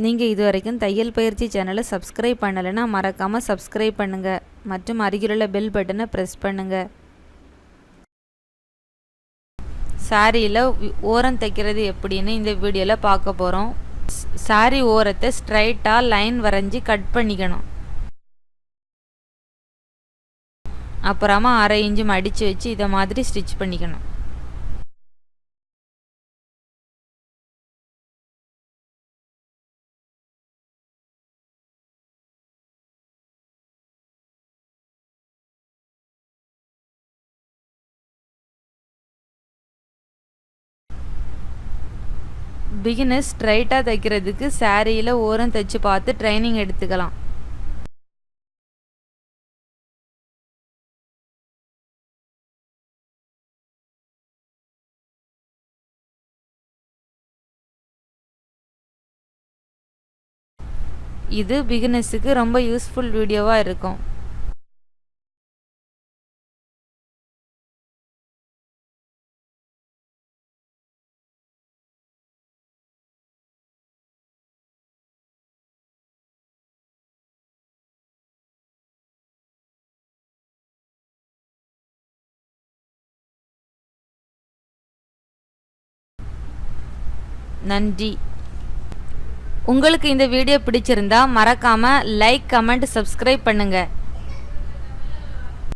நீங்கள் இதுவரைக்கும் தையல் பயிற்சி சேனலை சப்ஸ்கிரைப் பண்ணலைன்னா மறக்காமல் சப்ஸ்கிரைப் பண்ணுங்கள் மற்றும் அருகிலுள்ள பெல் பட்டனை ப்ரெஸ் பண்ணுங்கள். சாரியில் ஓரம் தைக்கிறது எப்படின்னு இந்த வீடியோவில் பார்க்க போகிறோம். சாரி ஓரத்தை ஸ்ட்ரைட்டாக லைன் வரைஞ்சி கட் பண்ணிக்கணும். அப்புறமா 1/2 இன்ச்சு மடித்து வச்சு இதை மாதிரி ஸ்டிச் பண்ணிக்கணும். பிகினர்ஸ் ஸ்ட்ரைட்டாக தைக்கிறதுக்கு சாரியில் ஓரம் தைச்சு பார்த்து ட்ரைனிங் எடுத்துக்கலாம். இது பிகினர்ஸுக்கு ரொம்ப யூஸ்ஃபுல் வீடியோவாக இருக்கும். நன்றி. உங்களுக்கு இந்த வீடியோ பிடிச்சிருந்தா மறக்காம லைக், கமெண்ட், சப்ஸ்கிரைப் பண்ணுங்க.